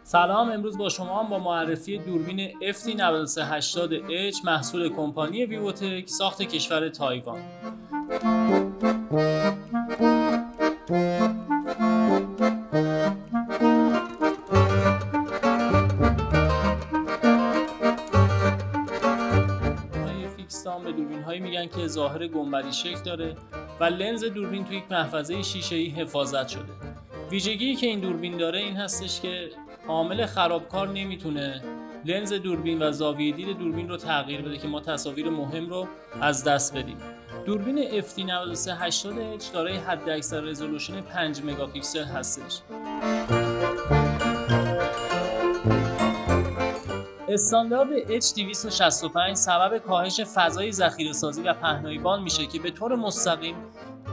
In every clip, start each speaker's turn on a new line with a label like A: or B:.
A: سلام، امروز با شما هم با معرفی دوربین FT9380H محصول کمپانی ویوتک ساخت کشور تایوان. فیکسدام به دوربین هایی میگن که ظاهر گنبدی شکل داره و لنز دوربین توی یک محفظه شیشه‌ای حفاظت شده. ویژگی که این دوربین داره این هستش که عامل خرابکار نمیتونه لنز دوربین و زاویه دید دوربین رو تغییر بده که ما تصاویر مهم رو از دست بدیم. دوربین FT9380H دارای حداکثر رزولوشن 5 مگاپیکسل هستش. استاندارد H265 سبب کاهش فضای ذخیره‌سازی و پهنایی‌بان میشه که به طور مستقیم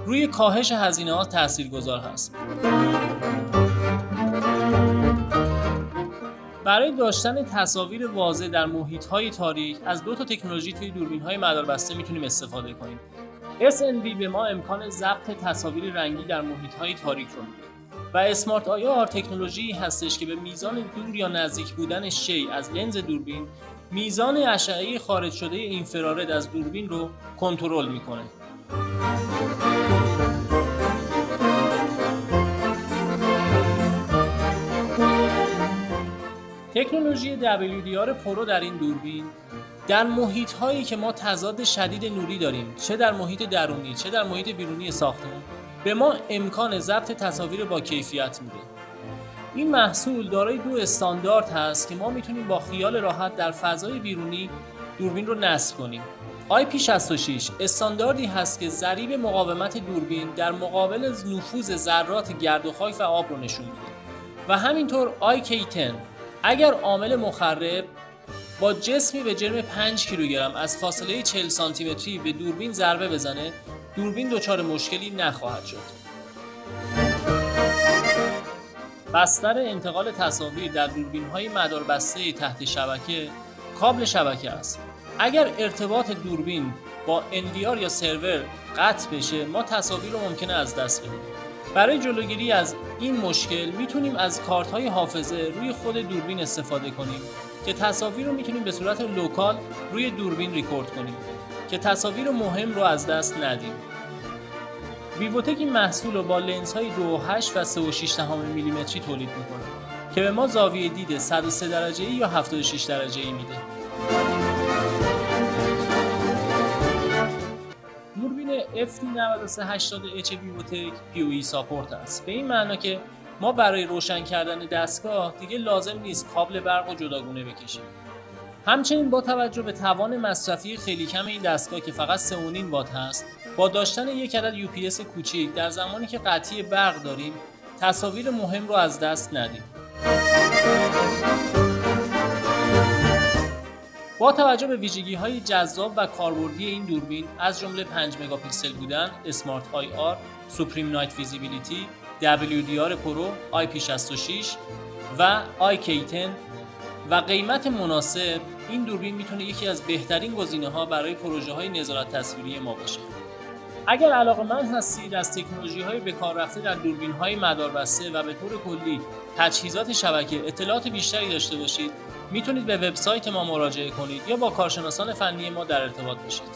A: روی کاهش هزینه‌ها تاثیرگذار هست. برای داشتن تصاویر واضح در محیط‌های تاریک از دو تا تکنولوژی توی دوربین‌های مداربسته میتونیم استفاده کنیم. SNV به ما امکان ضبط تصاویر رنگی در محیط‌های تاریک رو میده و اسمارت IR تکنولوژی هستش که به میزان دور یا نزدیک بودن شی از لنز دوربین میزان اشعه خارج شده اینفرارد از دوربین رو کنترل میکنه. تکنولوژی WDR پرو در این دوربین در محیط هایی که ما تضاد شدید نوری داریم، چه در محیط درونی چه در محیط بیرونی ساختمان، به ما امکان ضبط تصاویر با کیفیت میده. این محصول دارای دو استاندارد هست که ما میتونیم با خیال راحت در فضای بیرونی دوربین رو نصب کنیم. IP66 استانداردی هست که ضریب مقاومت دوربین در مقابل نفوذ ذرات گرد و خاک و آب رو نشون میده و همینطور IK10 اگر عامل مخرب با جسمی به جرم 5 کیلوگرم از فاصله 40 سانتی متری به دوربین ضربه بزنه، دوربین دچار مشکلی نخواهد شد. بستر انتقال تصاویر در دوربین‌های مداربسته تحت شبکه کابل شبکه است. اگر ارتباط دوربین با NVR یا سرور قطع بشه، ما تصاویر رو ممکنه از دست بدیم. برای جلوگیری از این مشکل میتونیم از کارت‌های حافظه روی خود دوربین استفاده کنیم که تصاویر رو میتونیم به صورت لوکال روی دوربین ریکورد کنیم که تصاویر مهم رو از دست ندیم. ویوتک این محصول رو با لنزهای 2.8 و 3.6 میلیمتری تولید میکنه که به ما زاویه دید 103 درجه‌ای یا 76 درجه‌ای میده. دوربین FT9380H ویوتک PoE ساپورت است. به این معنا که ما برای روشن کردن دستگاه دیگه لازم نیست کابل برق رو جداگونه بکشیم. همچنین با توجه به توان مصرفی خیلی کم این دستگاه که فقط 3.5 وات هست، با داشتن یک عدد UPS کوچیک در زمانی که قطعی برق داریم تصاویر مهم رو از دست ندیم. با توجه به ویژگی‌های جذاب و کاربردی این دوربین از جمله 5 مگاپیکسل بودن، اسمارت IR، سوپریم نایت ویزیبیلیتی، WDR پرو، IP66 و IK10 و قیمت مناسب، این دوربین میتونه یکی از بهترین گزینه‌ها برای پروژه‌های نظارت تصویری ما باشه. اگر علاقه‌مند هستید از تکنولوژی‌های به کار رفته در دوربین‌های مداربسته و به طور کلی تجهیزات شبکه اطلاعات بیشتری داشته باشید، میتونید به وبسایت ما مراجعه کنید یا با کارشناسان فنی ما در ارتباط باشید.